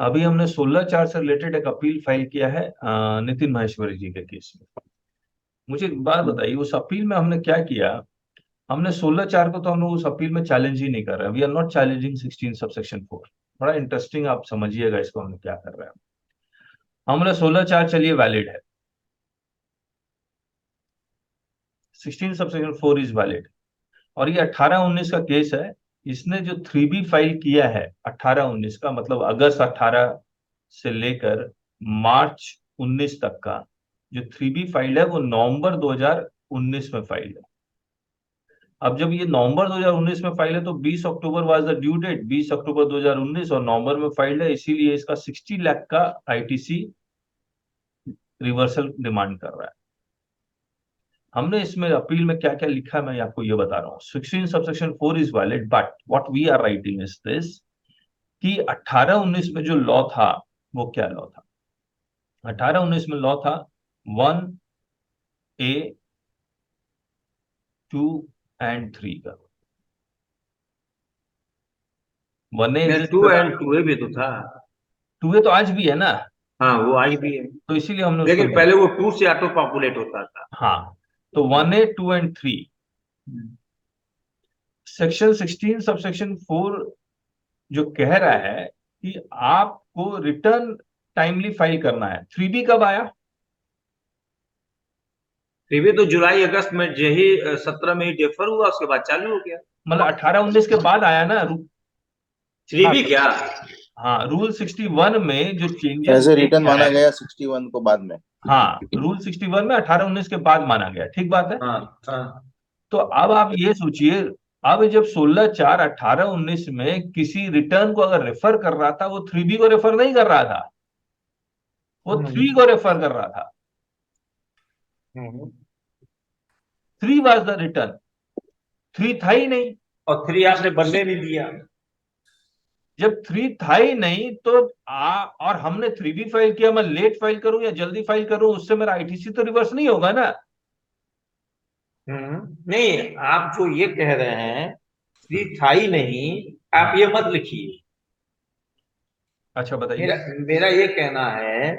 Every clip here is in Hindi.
अभी हमने 16/4 से रिलेटेड एक अपील फाइल किया है नितिन माहेश्वरी जी के केस में। मुझे एक बात बताइए, उस अपील में हमने क्या किया? हमने 16/4 को तो हम लोग उस अपील में चैलेंज ही नहीं कर रहे, we are not challenging 16 subsection 4। बड़ा इंटरेस्टिंग, आप समझिएगा इसको हमने क्या कर रहे हैं। हमने 16/4 चलिए वैलिड है, 16 सबसेक्शन 4 इज वैलिड। और ये 18-19 का केस है। इसने जो 3B फाइल किया है 18-19 का, मतलब अगस्त 18 से लेकर मार्च 19 तक का जो 3B फाइल है, वो नवंबर 2019 में फाइल है। अब जब ये नवंबर 2019 में फाइल है तो 20 अक्टूबर वाज द ड्यू डेट, 20 अक्टूबर 2019, और नवंबर में फाइल है, इसीलिए इसका 60 लाख का आईटीसी रिवर्सल डिमांड कर रहा है। हमने इसमें अपील में क्या क्या लिखा है मैं आपको ये बता रहा हूँ। 16 subsection 4 is valid, but what we are writing is this कि 18-19 में जो लॉ था वो क्या लॉ था? 18-19 में लॉ था 1A, 2 एंड 3 का। 1A नहीं, एग्जिस्ट टू कर, एंड टू ए भी तो था। 2A तो आज भी है ना, हाँ, वो आज भी है। तो इसीलिए हमने उसको लेकिन लिया। पहले वो टू से ऑटो पॉपुलेट होता था। हाँ, तो 1A, 2 एंड 3। सेक्शन 16 सबसेक्शन 4 जो कह रहा है कि आपको रिटर्न टाइमली फाइल करना है। 3B कब आया? फिर भी तो जुलाई अगस्त में यही 17 में ही डेफर हुआ, उसके बाद चालू हो गया। मतलब 18-19 के बाद आया ना थ्री हाँ भी क्या? हाँ, रूल 61 में जो चेंजेस एज ए किए रिटर्न गया माना है। गया 61 को बाद में। हाँ, रूल 61 में 18-19 के बाद माना गया, ठीक बात है। हाँ, हाँ। तो अब आप ये सोचिए, अब जब 16/4/18-19 में किसी रिटर्न को अगर रेफर कर रहा था, वो 3B को रेफर नहीं कर रहा था, वो हम्म, 3 को रेफर कर रहा था। हम्म। 3 वाज द रिटर्न, 3 था ही नहीं। और थ्री आपने बनने नहीं दिया। जब 3 था ही नहीं तो और हमने 3B फाइल किया, मैं लेट फाइल करूं या जल्दी फाइल करूं, उससे मेरा आईटीसी तो रिवर्स नहीं होगा ना। नहीं, आप जो ये कह रहे हैं थ्री था ही नहीं, आप हाँ, ये मत लिखिए। अच्छा मेरा बताइए। मेरा ये कहना है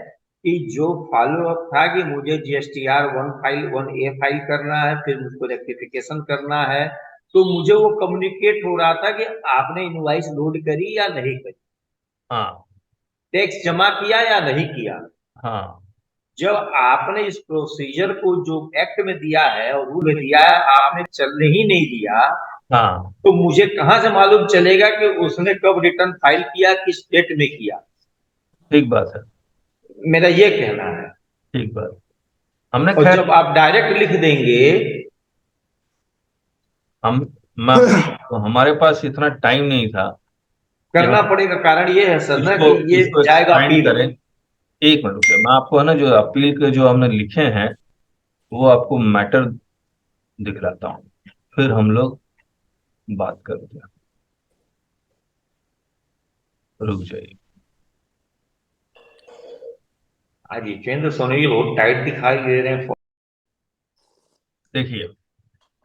कि जो फॉलो अप था कि मुझे जीएसटीआर वन फाइल, वन ए फाइल करना है, फिर मुझको रेक्टिफिकेशन करना है, तो मुझे वो कम्युनिकेट हो रहा था कि आपने इनवॉइस लोड करी या नहीं करी, हाँ, टैक्स जमा किया या नहीं किया। हाँ, जब आपने इस प्रोसीजर को जो एक्ट में दिया है और रूल में दिया है, आपने चलने ही नहीं दिया, हाँ, तो मुझे कहां से मालूम चलेगा कि उसने कब रिटर्न फाइल किया, किस डेट में किया। ठीक बात है, मेरा ये कहना है। ठीक बात। हमने और खैर, जब आप डायरेक्ट लिख देंगे, हम मैं तो हमारे पास इतना टाइम नहीं था कि करना हम पड़ेगा। कारण ये है सर ना इसको कि ये इसको जाएगा एक्सपेंड अपील करें। में। एक मिनट रुकिए, मैं आपको है ना जो अपील के जो हमने लिखे हैं वो आपको मैटर दिखलाता हूँ, फिर हम लोग बात करते हैं। रुक जाइए। आज जितेंद्र सोनी बहुत टाइट दिखाई दे रहे हैं। देखिए,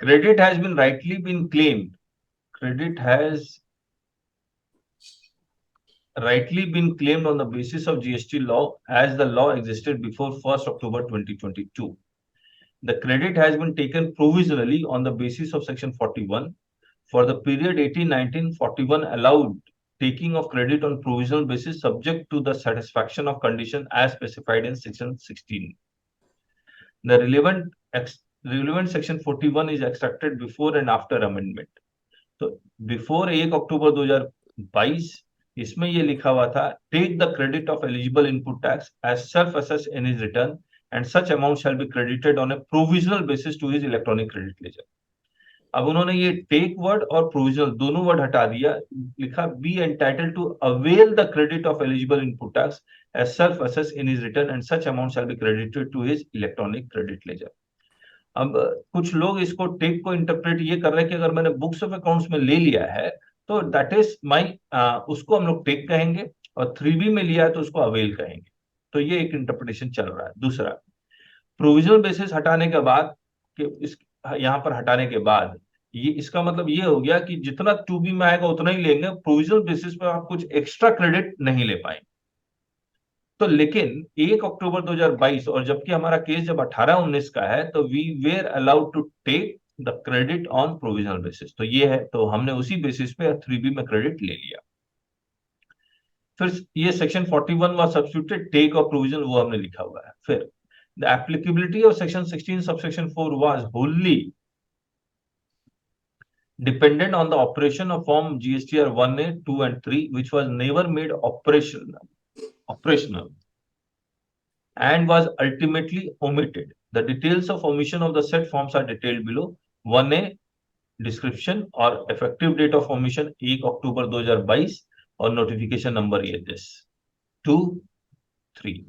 credit has been rightly been claimed, credit has rightly been claimed on the basis of GST law as the law existed before 1st October 2022. The credit has been taken provisionally on the basis of Section 41. For the period 18-19, 41 allowed taking of credit on provisional basis subject to the satisfaction of condition as specified in Section 16. The relevant Section 41 is extracted before and after amendment. तो बिफोर 1 अक्टूबर 2022 इसमें ये लिखा हुआ था, take the credit of eligible input tax as self assess in his return and such amount shall be credited on a provisional basis to his electronic credit ledger. अब उन्होंने ये टेक वर्ड और प्रोविजनल दोनों वर्ड हटा दिया, लिखा be entitled to avail the credit of eligible input tax as self assess in his return and such amount shall be credited to his electronic credit ledger. अब कुछ लोग इसको टेक को इंटरप्रेट ये कर रहे हैं कि अगर मैंने बुक्स ऑफ अकाउंट्स में ले लिया है तो दैट इज माई, उसको हम लोग टेक कहेंगे, और 3B में लिया है तो उसको अवेल कहेंगे। तो ये एक इंटरप्रिटेशन चल रहा है। दूसरा, प्रोविजनल बेसिस हटाने के बाद, कि इस यहाँ पर हटाने के बाद ये इसका मतलब ये हो गया कि जितना 2B में आएगा उतना ही लेंगे, प्रोविजनल बेसिस पर आप कुछ एक्स्ट्रा क्रेडिट नहीं ले पाएंगे। तो लेकिन 1 अक्टूबर 2022 और जबकि हमारा केस जब 18-19 का है तो we were allowed to take the credit on provisional basis. तो ये है, तो हमने उसी बेसिस पे 3B में क्रेडिट ले लिया। फिर ये section 41 was substituted, take of provision वो हमने लिखा हुआ है। फिर the applicability of section 16 subsection 4 was wholly dependent on the operation of form GSTR 1A, 2 and 3, which was never made operational and was ultimately omitted. The details of omission of the said forms are detailed below. 1A description और effective date of omission 1 October 2022 और notification number ये this 2, 3.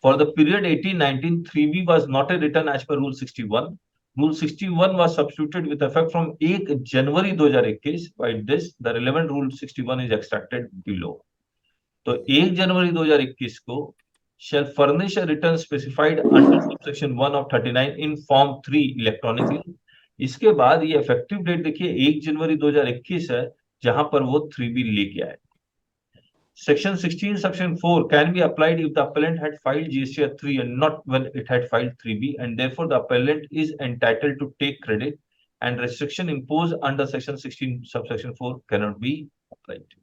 For the period 18-19, 3B was not a return as per Rule 61. Rule 61 was substituted with effect from 1 January 2021. By this, the relevant Rule 61 is extracted below. तो 1 जनवरी 2021 को shall furnish a return specified under subsection 1 of 39 in form 3 electronically. इसके बाद ये effective date देखिए 1 जनवरी 2021 है, जहां पर वो 3B लेके आए। Section 16, Section 4 can be applied if the appellant had filed GSTR 3 and not when it had filed 3B, and therefore the appellant is entitled to take credit, and restriction imposed under Section 16, Subsection 4 cannot be applied.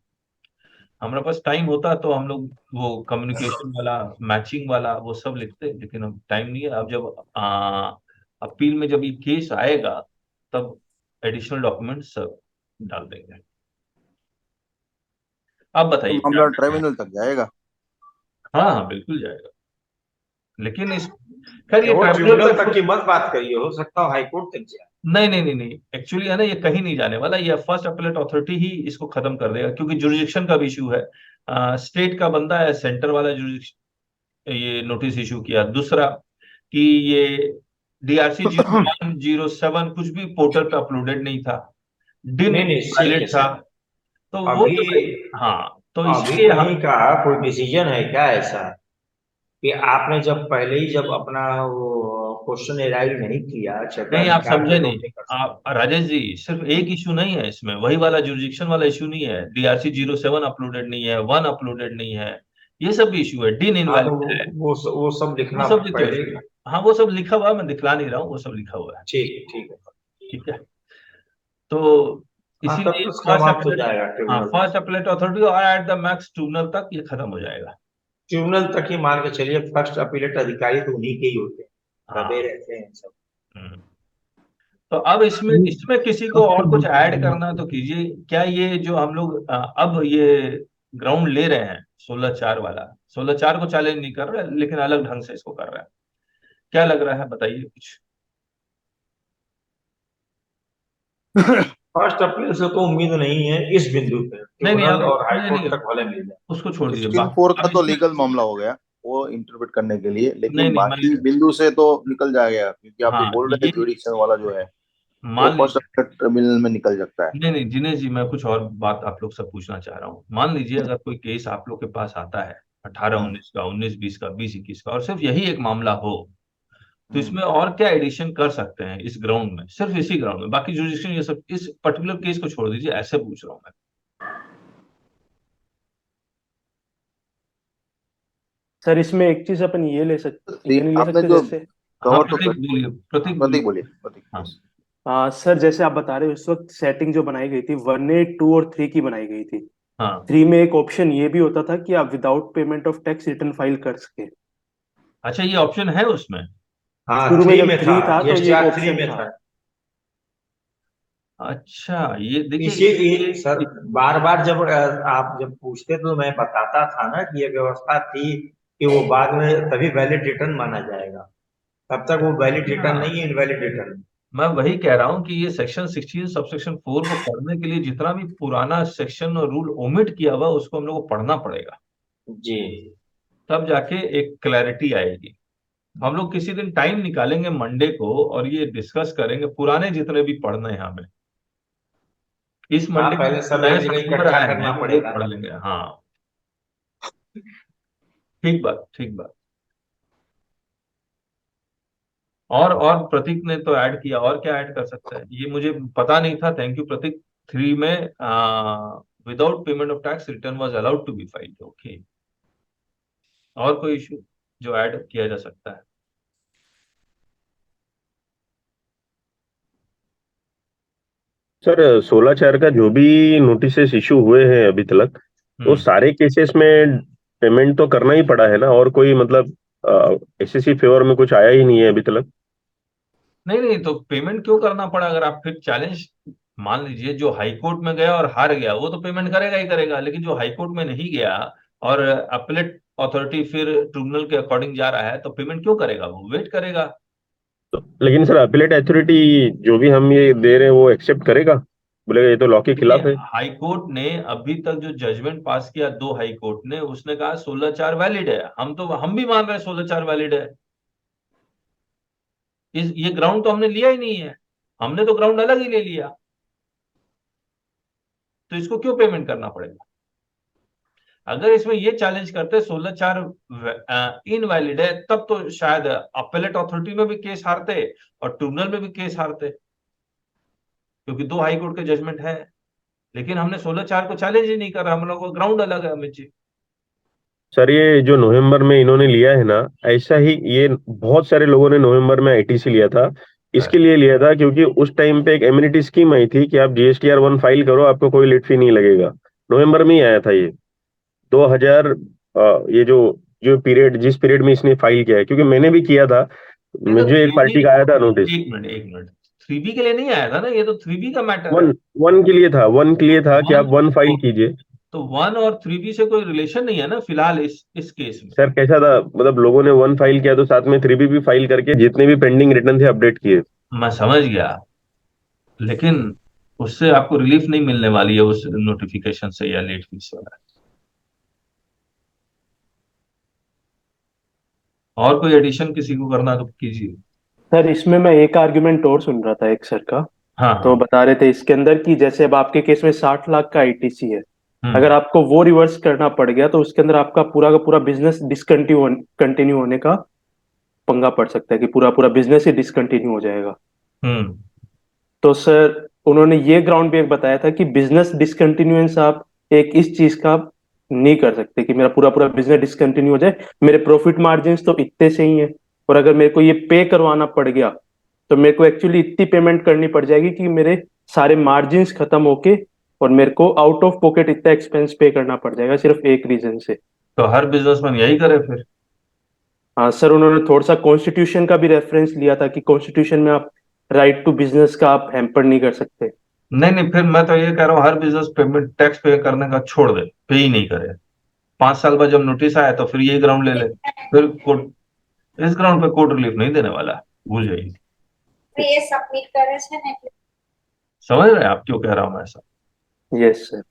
हमारे पास टाइम होता तो हम लोग वो कम्युनिकेशन वाला, मैचिंग वाला वो सब लिखते, लेकिन अब टाइम नहीं है। अब जब अपील में जब ये केस आएगा तब एडिशनल डॉक्यूमेंट सब डाल देंगे। अब तो बताइए मामला ट्राइब्यूनल तक जाएगा? हाँ हाँ बिल्कुल जाएगा, लेकिन इस खैर ये वो ट्राइब्यूनल ट्रिब्यूनल तक तक की मत बात करिए, हो सकता है हाईकोर्ट तक जाए। नहीं नहीं नहीं नहीं, एक्चुअली है ना, ये कहीं नहीं जाने वाला। ये फर्स्ट अपीलेट अथॉरिटी ही इसको खत्म कर देगा, क्योंकि जुरिडिक्शन का भी इशू है। स्टेट का बंदा है, सेंटर वाला जुरिडिक्शन ये नोटिस इशू किया। दूसरा कि ये DRC 0107 कुछ भी पोर्टल पे अपलोडेड नहीं था, डिन नहीं नहीं, सही है वैलिड था, सर। तो वो अभी तो हाँ, तो अभी इसलिए कहीं का कोई डिसीजन है क्या ऐसा कि आपने जब पहले ही जब अपना वो क्वेश्चन एराइज नहीं किया, नहीं, आप क्षेत्राधिकार समझे में तो नहीं। नहीं कर आप राजेश जी, सिर्फ एक इशू नहीं है इसमें, वही वाला जुरिडिक्शन वाला इशू नहीं है। DRC 07 अपलोडेड नहीं है, 1 अपलोडेड नहीं है, ये सब भी इशू है, डिन सकते। हाँ तो इनवैलिड है, वो सब वो लिखना सब लिखे पहले। उसमें। हाँ वो सब लिखा हुआ है, मैं दिखला नहीं रहा हूँ, वो सब लिखा हुआ है। ठीक ठीक है। ठीक है, तो हाँ तब इसीलिए तो फर्स्ट समाप्त हो अपीलेट, जाएगा हाँ ट्रिब्यूनल तक। फर्स्ट अपीलेट अथॉरिटी और एट द मैक्स ट्रिब्यूनल तक ये खत्म हो जाएगा। ट्रिब्यूनल तक ही मान के चलिए, फर्स्ट अपीलेट अधिकारी तो उन्हीं के ही होते हैं, दबे हाँ। रहते हैं सब। हम्म। तो अब इसमें इसमें किसी को और कुछ ऐड करना है तो कीजिए। क्या ये जो हम लोग अब ये ग्राउंड ले रहे हैं 16/4 वाला, 16/4 को चैलेंज नहीं कर रहे, लेकिन अलग ढंग से इसको कर रहे हैं, क्या लग रहा है बताइए कुछ। फर्स्ट अपील से तो उम्मीद नहीं है इस बिंदु पे, नहीं नहीं, ट्रिब्यूनल अब और नहीं हाईकोर्ट नहीं, तक भले मिल जाए। उसको छोड़ दीजिए। 16/4 का अब तो इसमें लीगल मामला हो गया, वो इंटरप्रेट करने के लिए, नहीं लेकिन नहीं, बाकी बिंदु से तो निकल जाएगा, क्योंकि आप जो हाँ बोल रहे ये थे जुडिक्शन वाला जो है वो मान फर्स्ट लीजिए, ट्रिब्यूनल में निकल सकता है। नहीं नहीं दिनेश जी, मैं कुछ और बात आप लोग से पूछना चाह रहा हूँ। मान लीजिए अगर कोई केस आप लोग के पास आता है 18-19 का, 19-20 का, 20-21 का, और सिर्फ यही एक मामला हो, तो हम्म। इसमें और क्या एडिशन कर सकते हैं इस ग्राउंड में, सिर्फ इसी ग्राउंड में, बाकी जुरिडिक्शन ये सब इस पर्टिकुलर केस को छोड़ दीजिए, ऐसे पूछ रहा हूँ मैं। सर इसमें एक चीज अपन ये ले सकते, ये नहीं ले आपने सकते जो जैसे। हाँ कवर तो प्रतीक कर, बोलिए, प्रतीक प्रतीक बोलिए। बोलिए, प्रतीक हाँ yes। सर जैसे आप बता रहे हो इस वक्त सेटिंग जो बनाई गई थी 1A 2 और 3 की बनाई गई थी। हाँ। 3 में एक ऑप्शन ये भी होता था कि आप without payment of tax return file कर सके। अच्छा ये ऑप्शन है उसमें? हाँ शुरू में थ्री जब में था, 3 था तो ये एक GSTR 3 ऑप्शन में था। था। अच्छा ये देखिए इसी सर, बार बार जब आप जब पूछते तो मैं बताता था ना कि ये व्यवस्था थी कि वो बाद में तभी वैलिड रिटर्न माना जाएगा, तब तक वो वैलिड रिटर्न हाँ, नहीं है, इनवैलिड रिटर्न। मैं वही कह रहा हूँ कि ये सेक्शन 16 सबसेक्शन 4 को पढ़ने के लिए जितना भी पुराना सेक्शन और रूल ओमिट किया हुआ उसको हम लोग को पढ़ना पड़ेगा, जी। तब जाके एक क्लैरिटी आएगी। हम लोग किसी दिन टाइम निकालेंगे मंडे को और ये डिस्कस करेंगे, पुराने जितने भी पढ़ने हैं हमें, इस हाँ मंडे पहले में सब नए एक जगह पेपर इकट्ठा आए करना हैं वो पड़ेगा। पढ़ लेंगे। हाँ ठीक बात, ठीक बात। और प्रतीक ने तो ऐड किया, और क्या ऐड कर सकते हैं ये मुझे पता नहीं था, थैंक यू प्रतीक। 3 में without payment of tax return was allowed to be filed, okay. और कोई इशू जो ऐड किया जा सकता है? सर 16/4 का जो भी नोटिसेस इशू हुए हैं अभी तक, वो सारे केसेस में पेमेंट तो करना ही पड़ा है ना, और कोई मतलब एसएससी फेवर में कुछ आया ही नहीं है अभी तक। नहीं नहीं, तो पेमेंट क्यों करना पड़ा? अगर आप फिर चैलेंज, मान लीजिए जो हाई कोर्ट में गया और हार गया, वो तो पेमेंट करेगा ही करेगा, लेकिन जो हाई कोर्ट में नहीं गया और अपीलेट अथॉरिटी फिर ट्रिब्यूनल के अकॉर्डिंग जा रहा है, तो पेमेंट क्यों करेगा? वो वेट करेगा। तो लेकिन सर अपीलेट अथॉरिटी जो भी हम ये दे रहे हैं वो एक्सेप्ट करेगा, बोलेगा ये तो लॉ के देखिए, खिलाफ है। हाई कोर्ट ने अभी तक जो जजमेंट पास किया, दो हाई कोर्ट ने, उसने कहा 16/4 वैलिड है। हम भी मान रहे हैं 16/4 वैलिड है। ये ग्राउंड तो हमने लिया ही नहीं है, हमने तो ग्राउंड अलग ही ले लिया। तो इसको क्यों पेमेंट करना पड़ेगा? अगर इसमें ये चैलेंज करते 16/4 इनवैलिड है, तब तो शायद अपीलेट अथॉरिटी में भी केस हारते और ट्रिब्यूनल में भी केस हारते, क्योंकि दो हाई कोर्ट के जजमेंट है। लेकिन हमने 16/4 को चैलेंज ही नहीं करा, हम लोग का ग्राउंड अलग है, अमित जी। सर ये जो नवंबर में इन्होंने लिया है ना, ऐसा ही ये बहुत सारे लोगों ने नवंबर में आईटीसी लिया था। इसके लिए लिया था क्योंकि उस टाइम पे एक एम्यूनिटी स्कीम आई थी कि आप जीएसटीआर 1 फाइल करो, आपको कोई लेट फी नहीं लगेगा। नवंबर में ही आया था ये 2000, ये जो जो पीरियड, जिस पीरियड में इसने फाइल किया है, क्योंकि मैंने भी किया था, ये तो मुझे एक थ्री बी, पार्टी का आया था नोटिस। एक मिनट, 3B के लिए नहीं आया था ना, ये तो 3B का मैटर है। वन वन के लिए था, वन के लिए था कि आप वन, वन फाइल कीजिए। तो 1 और 3B से कोई रिलेशन नहीं है ना फिलहाल इस केस में। सर कैसा था, मतलब लोगों ने वन फाइल किया तो साथ में 3B भी फाइल करके जितने भी पेंडिंग रिटर्न थे अपडेट किए। मैं समझ गया, लेकिन उससे आपको रिलीफ नहीं मिलने वाली है, उस नोटिफिकेशन से या लेट फीस वाला। और कोई एडिशन किसी को करना तो कीजिए। सर इसमें मैं एक आर्ग्यूमेंट और सुन रहा था एक सर का। हाँ तो हाँ। बता रहे थे इसके अंदर कि जैसे अब आपके केस में 60 लाख का आईटीसी है, अगर हम्म। आपको वो रिवर्स करना पड़ गया तो उसके अंदर आपका पूरा का पूरा बिजनेस कंटिन्यू होने का पंगा पड़ सकता है, कि पूरा पूरा बिजनेस ही डिसकंटिन्यू हो जाएगा। हम्म। तो सर उन्होंने ये ग्राउंड भी एक बताया था कि बिजनेस डिसकंटिन्यूएंस आप एक इस चीज का आप नहीं कर सकते कि मेरा पूरा पूरा बिजनेस डिसकंटिन्यू हो जाए, मेरे प्रॉफिट मार्जिन तो इतने से ही है, और अगर मेरे को ये पे करवाना पड़ गया तो मेरे को एक्चुअली इतनी पेमेंट करनी पड़ जाएगी कि मेरे सारे मार्जिन खत्म होके और मेरे को आउट ऑफ पॉकेट इतना एक्सपेंस पे करना पड़ जाएगा, सिर्फ एक रीजन से। तो हर बिजनेसमैन यही करे फिर? हाँ सर, उन्होंने थोड़ा सा कॉन्स्टिट्यूशन का भी रेफरेंस लिया था कि कॉन्स्टिट्यूशन में आप राइट टू बिजनेस का आप हैम्पर नहीं कर सकते। नहीं नहीं, फिर मैं तो ये कह रहा हूँ हर बिजनेस पेमेंट टैक्स पे करने का छोड़ दे, पे ही नहीं करे। 5 साल बाद जब नोटिस आया तो फिर यही ग्राउंड ले ले। फिर कोर्ट, इस ग्राउंड पे कोर्ट रिलीफ नहीं देने वाला है, भूल जाइए। ये सबमिट करे છે ને એટલે समझ रहे हैं आप क्यों कह रहा हूं मैं ऐसा? Yes sir.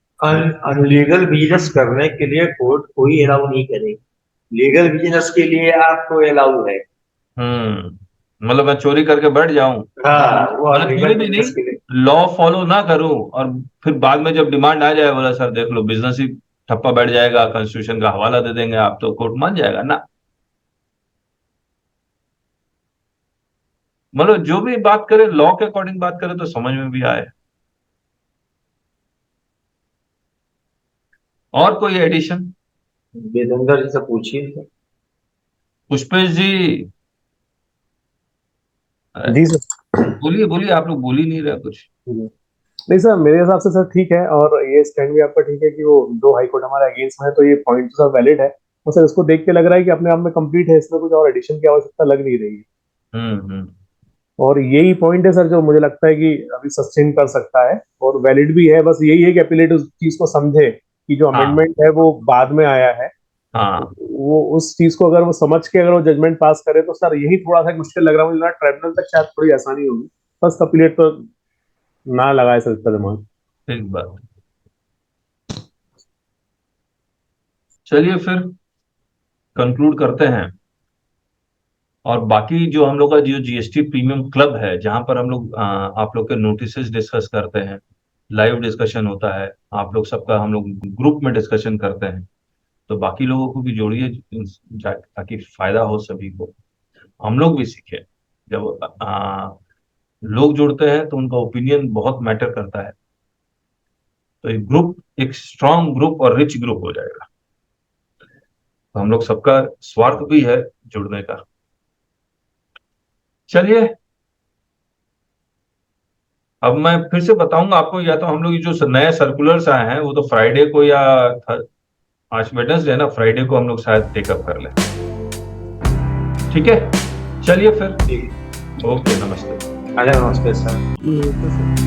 अनलीगल बिजनेस करने के लिए कोर्ट कोई अलाउ नहीं करेगी, लीगल बिजनेस के लिए आपको अलाउ है। मतलब मैं चोरी करके बैठ जाऊं, हाँ, वो मतलब चोरी अनलीगल भी नहीं, बिजनेस के लिए। लॉ फॉलो ना करूं, और फिर बाद में जब डिमांड आ जाए, बोला सर देख लो बिजनेस ही ठप्पा बैठ जाएगा, कॉन्स्टिट्यूशन का हवाला दे देंगे आप, तो कोर्ट मान जाएगा ना। मतलब जो भी बात करे लॉ के अकॉर्डिंग बात करे तो समझ में भी आए। और कोई एडिशन? वेदेंद्र जी से पूछिए। पुष्पेश जी, जी सर। बोलिए बोलिए, आप लोग बोल ही नहीं रहे कुछ। नहीं सर, मेरे हिसाब से सर ठीक है, और ये स्टैंड भी आपका ठीक है कि वो दो हाई कोर्ट हमारे अगेंस्ट में है, तो ये पॉइंट तो सब वैलिड है। और सर इसको देख के लग रहा है कि अपने आप में कंप्लीट है, इसमें कुछ और एडिशन की आवश्यकता लग नहीं रही है। हम्म। और यही पॉइंट है सर जो मुझे लगता है कि अभी सस्टेन कर सकता है और वैलिड भी है। बस यही है कि अपीलेट उस चीज को समझे कि जो हाँ अमेंडमेंट है वो बाद में आया है, हाँ। वो उस चीज को अगर वो समझ के अगर वो जजमेंट पास करे तो सर यही थोड़ा सा मुश्किल लग रहा है मुझे, ट्राइब्यूनल तक शायद थोड़ी आसानी होगी। बस अपीलेट तो ना लगाए सर इसका दिमाग। ठीक बात। चलिए फिर कंक्लूड करते हैं। और बाकी जो हम लोग का जो जीएसटी प्रीमियम क्लब है, जहां पर हम लोग आप लोग के नोटिसेस डिस्कस करते हैं, लाइव डिस्कशन होता है, आप लोग सबका हम लोग ग्रुप में डिस्कशन करते हैं, तो बाकी लोगों को भी जोड़िए ताकि फायदा हो सभी को, हम लोग भी सीखें। जब लोग जुड़ते हैं तो उनका ओपिनियन बहुत मैटर करता है, तो एक ग्रुप, एक स्ट्रांग ग्रुप और रिच ग्रुप हो जाएगा। तो हम लोग सबका स्वार्थ भी है जुड़ने का। चलिए, अब मैं फिर से बताऊंगा आपको, या तो हम लोग जो नए सर्कुलर्स आए हैं वो तो फ्राइडे को या आज वेडनेसडे है ना, फ्राइडे को हम लोग शायद टेकअप कर लें। ठीक है, चलिए फिर। ठीक। ओके, नमस्ते। अच्छा, नमस्ते सर। तो सर